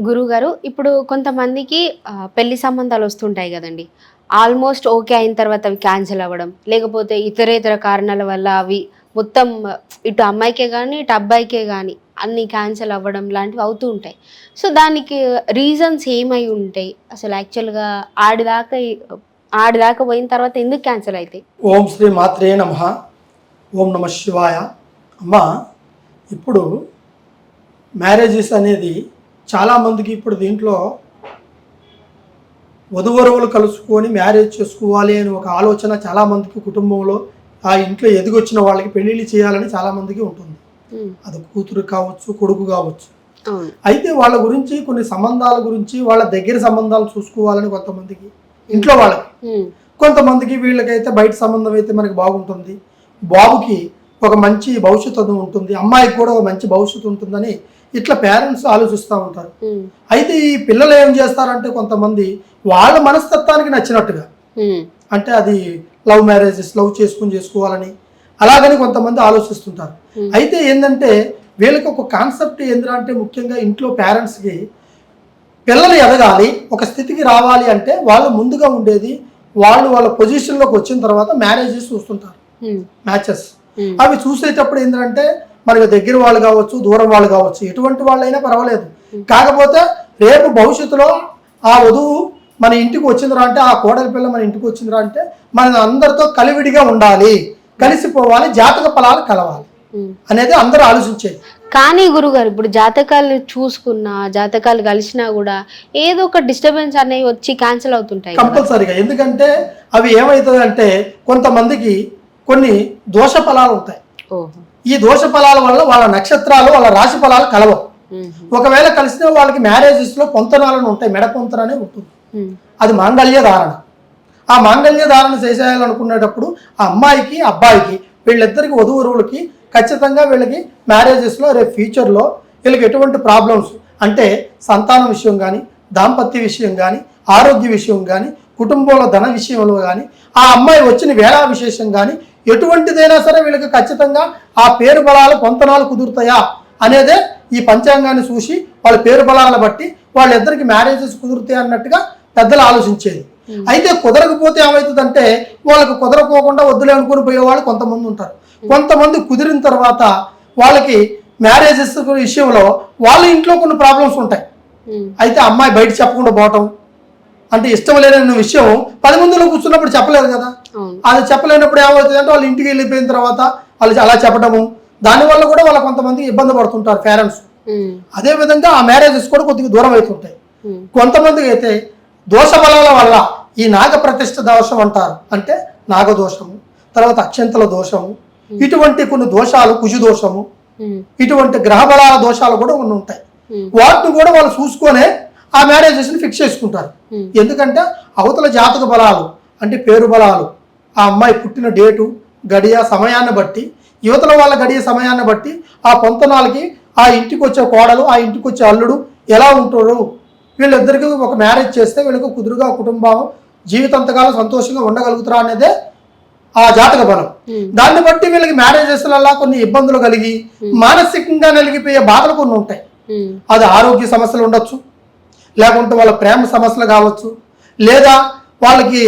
గురువుగారు, ఇప్పుడు కొంతమందికి పెళ్లి సంబంధాలు వస్తుంటాయి కదండి. ఆల్మోస్ట్ ఓకే అయిన తర్వాత అవి క్యాన్సిల్ అవ్వడం, లేకపోతే ఇతరేతర కారణాల వల్ల అవి మొత్తం ఇటు అమ్మాయికే కానీ ఇటు అబ్బాయికే కానీ అన్నీ క్యాన్సిల్ అవ్వడం లాంటివి అవుతూ ఉంటాయి. సో దానికి రీజన్స్ ఏమై ఉంటాయి అసలు? యాక్చువల్గా ఆడిదాకా ఆడిదాకా పోయిన తర్వాత ఎందుకు క్యాన్సిల్ అవుతాయి? ఓం శ్రీ మాత్రే నమః. ఓం నమ శివాయ. అమ్మ, ఇప్పుడు మ్యారేజెస్ అనేది చాలామందికి ఇప్పుడు దీంట్లో వధువరువులు కలుసుకొని మ్యారేజ్ చేసుకోవాలి అని ఒక ఆలోచన చాలామందికి కుటుంబంలో ఆ ఇంట్లో ఎదిగొచ్చిన వాళ్ళకి పెళ్ళిళ్ళు చేయాలని చాలామందికి ఉంటుంది. అది కూతురు కావచ్చు, కొడుకు కావచ్చు. అయితే వాళ్ళ గురించి కొన్ని సంబంధాల గురించి వాళ్ళ దగ్గర సంబంధాలు చూసుకోవాలని కొంతమందికి ఇంట్లో వాళ్ళకి, కొంతమందికి వీళ్ళకైతే బయట సంబంధం అయితే మనకి బాగుంటుంది, బాబుకి ఒక మంచి భవిష్యత్తు ఉంటుంది, అమ్మాయికి కూడా ఒక మంచి భవిష్యత్తు ఉంటుందని ఇట్లా పేరెంట్స్ ఆలోచిస్తూ ఉంటారు. అయితే ఈ పిల్లలు ఏం చేస్తారంటే కొంతమంది వాళ్ళ మనస్తత్వానికి నచ్చినట్టుగా, అంటే అది లవ్ మ్యారేజెస్, లవ్ చేసుకోవాలని అలాగని కొంతమంది ఆలోచిస్తుంటారు. అయితే ఏంటంటే వీళ్ళకి ఒక కాన్సెప్ట్ ఏంటంటే ముఖ్యంగా ఇంట్లో పేరెంట్స్కి పిల్లలు ఎదగాలి, ఒక స్థితికి రావాలి అంటే వాళ్ళు ముందుగా ఉండేది వాళ్ళ పొజిషన్లోకి వచ్చిన తర్వాత మ్యారేజెస్ చూస్తుంటారు, మ్యాచెస్. అవి చూసేటప్పుడు ఏంటంటే మనకి దగ్గర వాళ్ళు కావచ్చు, దూరం వాళ్ళు కావచ్చు, ఎటువంటి వాళ్ళైనా పర్వాలేదు. కాకపోతే రేపు భవిష్యత్తులో ఆ వధువు మన ఇంటికి వచ్చిందిరా అంటే, ఆ కోడలి పిల్ల మన ఇంటికి వచ్చిందిరా అంటే మన అందరితో కలివిడిగా ఉండాలి, కలిసిపోవాలి, జాతక ఫలాలు కలవాలి అనేది అందరూ ఆలోచించేది. కానీ గురుగారు, ఇప్పుడు జాతకాలు చూసుకున్నా, జాతకాలు కలిసినా కూడా ఏదో ఒక డిస్టర్బెన్స్ అనేవి వచ్చి క్యాన్సిల్ అవుతుంటాయి కంపల్సరీగా. ఎందుకంటే అవి ఏమవుతుంది అంటే కొంతమందికి కొన్ని దోష ఫలాలు ఉంటాయి. ఈ దోష ఫలాల వల్ల వాళ్ళ నక్షత్రాలు, వాళ్ళ రాశి ఫలాలు కలవవు. ఒకవేళ కలిసిన వాళ్ళకి మ్యారేజెస్ లో పొంతనాలను ఉంటాయి, మెడ పొంతన అనేది ఉంటుంది. అది మాంగళ్య ధారణ. ఆ మాంగళ్య ధారణ చేసేయాలనుకునేటప్పుడు ఆ అమ్మాయికి అబ్బాయికి వీళ్ళిద్దరికి వధువరువులకి ఖచ్చితంగా వీళ్ళకి మ్యారేజెస్లో రేపు ఫ్యూచర్లో వీళ్ళకి ఎటువంటి ప్రాబ్లమ్స్ అంటే సంతానం విషయం కానీ, దాంపత్య విషయం కానీ, ఆరోగ్య విషయం కానీ, కుటుంబంలో ధన విషయంలో కానీ, ఆ అమ్మాయి వచ్చిన వేళా విశేషం కానీ ఎటువంటిదైనా సరే వీళ్ళకి ఖచ్చితంగా ఆ పేరు బలాలు పొంతనాలు కుదురుతాయా అనేదే ఈ పంచాంగాన్ని చూసి వాళ్ళ పేరు బలాలను బట్టి వాళ్ళిద్దరికి మ్యారేజెస్ కుదురుతాయి అన్నట్టుగా పెద్దలు ఆలోచించేది. అయితే కుదరకపోతే ఏమవుతుందంటే వాళ్ళకి కుదరకోకుండా వద్దులే అనుకుని పోయేవాళ్ళు కొంతమంది ఉంటారు. కొంతమంది కుదిరిన తర్వాత వాళ్ళకి మ్యారేజెస్ విషయంలో వాళ్ళ ఇంట్లో కొన్ని ప్రాబ్లమ్స్ ఉంటాయి. అయితే అమ్మాయి బయట చెప్పకుండా పోవటం, అంటే ఇష్టం లేని విషయం 10 మందిలో కూర్చున్నప్పుడు చెప్పలేదు కదా, అది చెప్పలేనప్పుడు ఏమవుతుంది అంటే వాళ్ళు ఇంటికి వెళ్ళిపోయిన తర్వాత వాళ్ళు అలా చెప్పడము, దానివల్ల కూడా వాళ్ళ కొంతమంది ఇబ్బంది పడుతుంటారు పేరెంట్స్. అదేవిధంగా ఆ మ్యారేజెస్ కూడా కొద్దిగా దూరం అవుతుంటాయి. కొంతమందికి అయితే దోష బలాల వల్ల ఈ నాగ ప్రతిష్ఠ దోషం అంటారు, అంటే నాగదోషము, తర్వాత అక్షంతల దోషము, ఇటువంటి కొన్ని దోషాలు, కుజు దోషము, ఇటువంటి గ్రహ బలాల దోషాలు కూడా కొన్ని ఉంటాయి. వాటిని కూడా వాళ్ళు చూసుకొనే ఆ మ్యారేజెస్ని ఫిక్స్ చేసుకుంటారు. ఎందుకంటే అవతల జాతక బలాలు అంటే పేరు బలాలు, ఆ అమ్మాయి పుట్టిన డేటు, గడియ, సమయాన్ని బట్టి, యువతల వాళ్ళ గడియ సమయాన్ని బట్టి ఆ పొంతనాలకి ఆ ఇంటికి వచ్చే కోడలు, ఆ ఇంటికి వచ్చే అల్లుడు ఎలా ఉంటారు, వీళ్ళిద్దరికి ఒక మ్యారేజ్ చేస్తే వీళ్ళకి కుదురుగా కుటుంబం జీవితాంతకాలం సంతోషంగా ఉండగలుగుతారా అనేదే ఆ జాతక బలం. దాన్ని బట్టి వీళ్ళకి మ్యారేజెస్లలో కొన్ని ఇబ్బందులు కలిగి మానసికంగా నలిగిపోయే బాధలు కొన్ని ఉంటాయి. అది ఆరోగ్య సమస్యలు ఉండొచ్చు, లేకుంటే వాళ్ళ ప్రేమ సమస్యలు కావచ్చు, లేదా వాళ్ళకి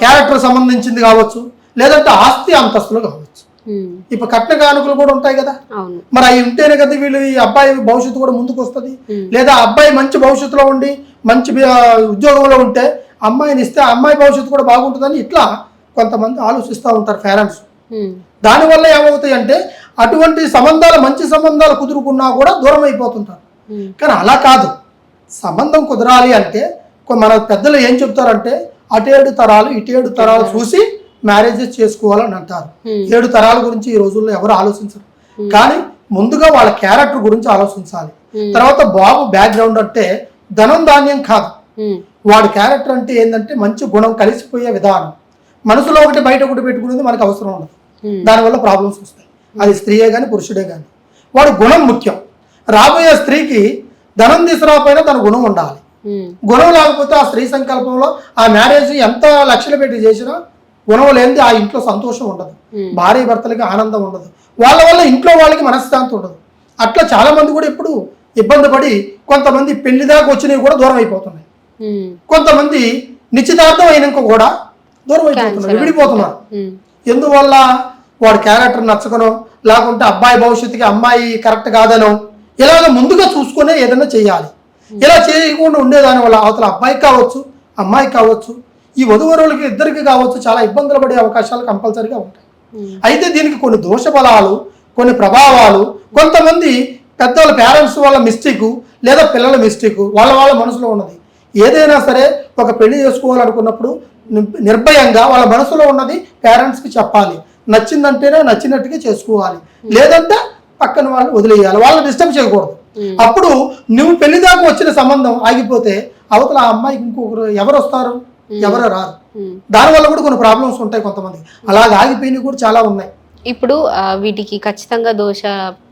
క్యారెక్టర్ సంబంధించింది కావచ్చు, లేదంటే ఆస్తి అంతస్తులు కావచ్చు. ఇప్పుడు కట్న కానుకలు కూడా ఉంటాయి కదా, మరి అవి ఉంటేనే కదా వీళ్ళు ఈ అబ్బాయి భవిష్యత్తు కూడా ముందుకు వస్తుంది. లేదా అబ్బాయి మంచి భవిష్యత్తులో ఉండి మంచి ఉద్యోగంలో ఉంటే అమ్మాయిని ఇస్తే అమ్మాయి భవిష్యత్తు కూడా బాగుంటుందని ఇట్లా కొంతమంది ఆలోచిస్తూ ఉంటారు పేరెంట్స్. దానివల్ల ఏమవుతాయి అంటే అటువంటి సంబంధాలు, మంచి సంబంధాలు కుదురుకున్నా కూడా దూరం అయిపోతుంటారు. కానీ అలా కాదు, సంబంధం కుదరాలి అంటే మన పెద్దలు ఏం చెప్తారంటే అటేడు తరాలు ఇటేడు తరాలు చూసి మ్యారేజెస్ చేసుకోవాలని అంటారు. 7 తరాల గురించి ఈ రోజుల్లో ఎవరు ఆలోచించరు. కానీ ముందుగా వాళ్ళ క్యారెక్టర్ గురించి ఆలోచించాలి. తర్వాత బాబు బ్యాక్గ్రౌండ్ అంటే ధనం ధాన్యం కాదు, వాడి క్యారెక్టర్ అంటే ఏంటంటే మంచి గుణం, కలిసిపోయే విధానం. మనసులో ఒకటి బయట ఒకటి పెట్టుకునేది మనకు అవసరం ఉండదు, దానివల్ల ప్రాబ్లమ్స్ వస్తాయి. అది స్త్రీయే కానీ పురుషుడే కానీ, వాడు గుణం ముఖ్యం. రాబోయే స్త్రీకి ధనం తీసుకురాకపోయినా తన గుణం ఉండాలి. గుణం లేకపోతే ఆ స్త్రీ సంకల్పంలో ఆ మ్యారేజ్ ఎంత లక్షలు పెట్టి చేసినా గుణం లేనిది ఆ ఇంట్లో సంతోషం ఉండదు, భార్య భర్తలకి ఆనందం ఉండదు, వాళ్ళ వల్ల ఇంట్లో వాళ్ళకి మనశ్శాంతి ఉండదు. అట్లా చాలా మంది కూడా ఇప్పుడు ఇబ్బంది పడి కొంతమంది పెళ్లి దాకా వచ్చినవి కూడా దూరం అయిపోతున్నాయి, కొంతమంది నిశ్చితార్థం అయినాక కూడా దూరం అయిపోతున్నారు, విడిపోతున్నారు. ఎందువల్ల వాడి క్యారెక్టర్ నచ్చకనో, లేకుంటే అబ్బాయి భవిష్యత్తుకి అమ్మాయి కరెక్ట్ కాదనో, ఇలాగ ముందుగా చూసుకునే ఏదైనా చేయాలి. ఇలా చేయకుండా ఉండేదాని వల్ల అవతల అబ్బాయికి కావచ్చు, అమ్మాయికి కావచ్చు, ఈ వధువరులకి ఇద్దరికి కావచ్చు చాలా ఇబ్బందులు పడే అవకాశాలు కంపల్సరీగా ఉంటాయి. అయితే దీనికి కొన్ని దోష బలాలు, కొన్ని ప్రభావాలు, కొంతమంది పెద్దవాళ్ళ పేరెంట్స్ వాళ్ళ మిస్టేక్ లేదా పిల్లల మిస్టేక్ వాళ్ళ మనసులో ఉన్నది. ఏదైనా సరే ఒక పెళ్లి చేసుకోవాలనుకున్నప్పుడు నిర్భయంగా వాళ్ళ మనసులో ఉన్నది పేరెంట్స్కి చెప్పాలి. నచ్చిందంటేనే నచ్చినట్టుగా చేసుకోవాలి, లేదంటే పక్కన వాళ్ళు వదిలేయాలి, వాళ్ళని డిస్టర్బ్ చేయకూడదు. అప్పుడు నువ్వు పెళ్లి దాకా వచ్చిన సంబంధం ఆగిపోతే అవతల ఆ అమ్మాయికి ఇంకొకరు ఎవరు వస్తారు, ఎవరు రారు. దానివల్ల కూడా కొన్ని ప్రాబ్లమ్స్ ఉంటాయి కొంతమంది, అలాగే ఆగిపోయినవి కూడా చాలా ఉన్నాయి. ఇప్పుడు వీటికి ఖచ్చితంగా దోష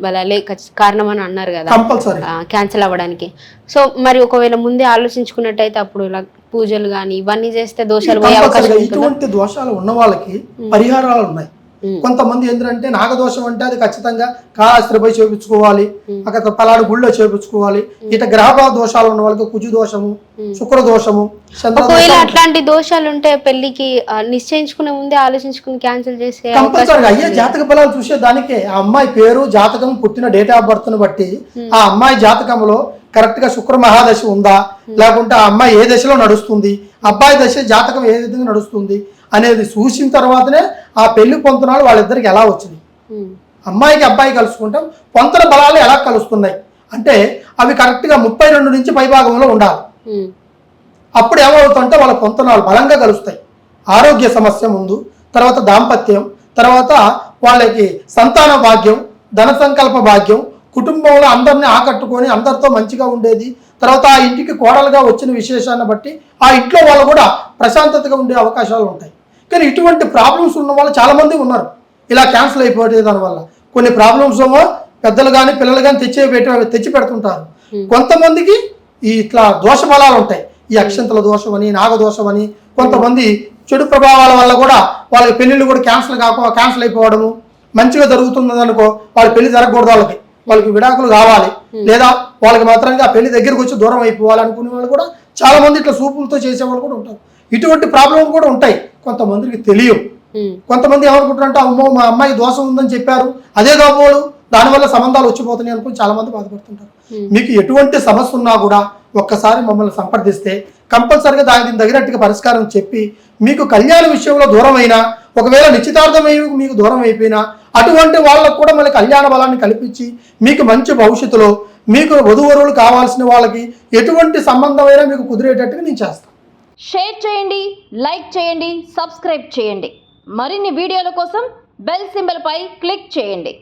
బలాలే కారణం అని అన్నారు కదా కంపల్సరీ క్యాన్సిల్ అవ్వడానికి. సో మరి ఒకవేళ ముందే ఆలోచించుకున్నట్టయితే అప్పుడు ఇలా పూజలు కానీ ఇవన్నీ చేస్తే దోషాలు పోయే అవకాశం ఉంటుందా? ఇటువంటి దోషాలు ఉన్న వాళ్ళకి పరిహారాలు ఉన్నాయి. కొంతమంది ఏంటంటే నాగదోషం అంటే అది ఖచ్చితంగా కాళహస్తిపై చేపించుకోవాలి, అక్కడ పలాడు గుళ్ళో చేపించుకోవాలి. ఇట గ్రహ దోషాలు ఉన్న వాళ్ళకి కుజు దోషము, శుక్ర దోషము, ఒకవేళ అట్లాంటి దోషాలు ఉంటే పెళ్లికి నిశ్చయించుకునే ముందే ఆలోచించుకుని క్యాన్సిల్ చేసే కంపల్సరీగా అయ్యే జాతక ఫలాలు చూసే దానికే ఆ అమ్మాయి పేరు, జాతకం, పుట్టిన డేట్ ఆఫ్ బర్త్ ను బట్టి ఆ అమ్మాయి జాతకంలో కరెక్ట్ గా శుక్ర మహాదశ ఉందా, లేకుంటే ఆ అమ్మాయి ఏ దశలో నడుస్తుంది, అబ్బాయి దశ జాతకం ఏ విధంగా నడుస్తుంది అనేది చూసిన తర్వాతనే ఆ పెళ్లి పొంతనాలు వాళ్ళిద్దరికి ఎలా వచ్చింది, అమ్మాయికి అబ్బాయి కలుసుకుంటాం, పొంతన బలాలు ఎలా కలుస్తున్నాయి అంటే అవి కరెక్ట్గా 32 నుంచి పైభాగంలో ఉండాలి. అప్పుడు ఏమవుతుందంటే వాళ్ళ పొంతనాలు బలంగా కలుస్తాయి. ఆరోగ్య సమస్య ముందు, తర్వాత దాంపత్యం, తర్వాత వాళ్ళకి సంతాన భాగ్యం, ధన సంకల్ప భాగ్యం, కుటుంబంలో అందరినీ ఆకట్టుకొని అందరితో మంచిగా ఉండేది, తర్వాత ఆ ఇంటికి కోడలుగా వచ్చిన విశేషాన్ని బట్టి ఆ ఇంట్లో వాళ్ళు కూడా ప్రశాంతతగా ఉండే అవకాశాలు ఉంటాయి. కానీ ఇటువంటి ప్రాబ్లమ్స్ ఉన్న వాళ్ళు చాలామంది ఉన్నారు. ఇలా క్యాన్సిల్ అయిపోతే దానివల్ల కొన్ని ప్రాబ్లమ్స్ ఏమో పెద్దలు కానీ పిల్లలు కానీ తెచ్చి పెడుతుంటారు. కొంతమందికి ఈ ఇట్లా దోష బలాలు ఉంటాయి, ఈ అక్షంతల దోషం అని, నాగదోషం అని, కొంతమంది చెడు ప్రభావాల వల్ల కూడా వాళ్ళకి పెళ్ళిళ్ళు కూడా క్యాన్సిల్ అయిపోవడము. మంచిగా జరుగుతుంది అనుకో, వాళ్ళ పెళ్లి జరగకూడదు, వాళ్ళకి విడాకులు కావాలి, లేదా వాళ్ళకి మాత్రంగా పెళ్లి దగ్గరికి వచ్చి దూరం అయిపోవాలి అనుకునే వాళ్ళు కూడా చాలా మంది ఇట్లా సూపులతో చేసేవాళ్ళు కూడా ఉంటారు. ఇటువంటి ప్రాబ్లం కూడా ఉంటాయి, కొంతమందికి తెలియవు. కొంతమంది ఏమనుకుంటారంటే అమ్మో మా అమ్మాయి దోషం ఉందని చెప్పారు, అదే కాబోలు దానివల్ల సంబంధాలు వచ్చిపోతున్నాయి అనుకుని చాలా మంది బాధపడుతుంటారు. మీకు ఎటువంటి సమస్య ఉన్నా కూడా ఒక్కసారి మమ్మల్ని సంప్రదిస్తే కంపల్సరిగా దానికి తగినట్టుగా పరిష్కారం చెప్పి మీకు కళ్యాణ విషయంలో దూరమైనా, ఒకవేళ నిశ్చితార్థమై మీకు దూరం అయిపోయినా అటువంటి వాళ్ళకు కూడా మళ్ళీ కళ్యాణ బలాన్ని కల్పించి మీకు మంచి భవిష్యత్తులో మీకు వధువరులు కావాల్సిన వాళ్ళకి ఎటువంటి సంబంధమైనా మీకు కుదిరేటట్టుగా నేను చేస్తాను. షేర్ చేయండి, లైక్ చేయండి, సబ్స్క్రైబ్ చేయండి. మరిన్ని వీడియోల కోసం బెల్ సింబల్ పై క్లిక్ చేయండి.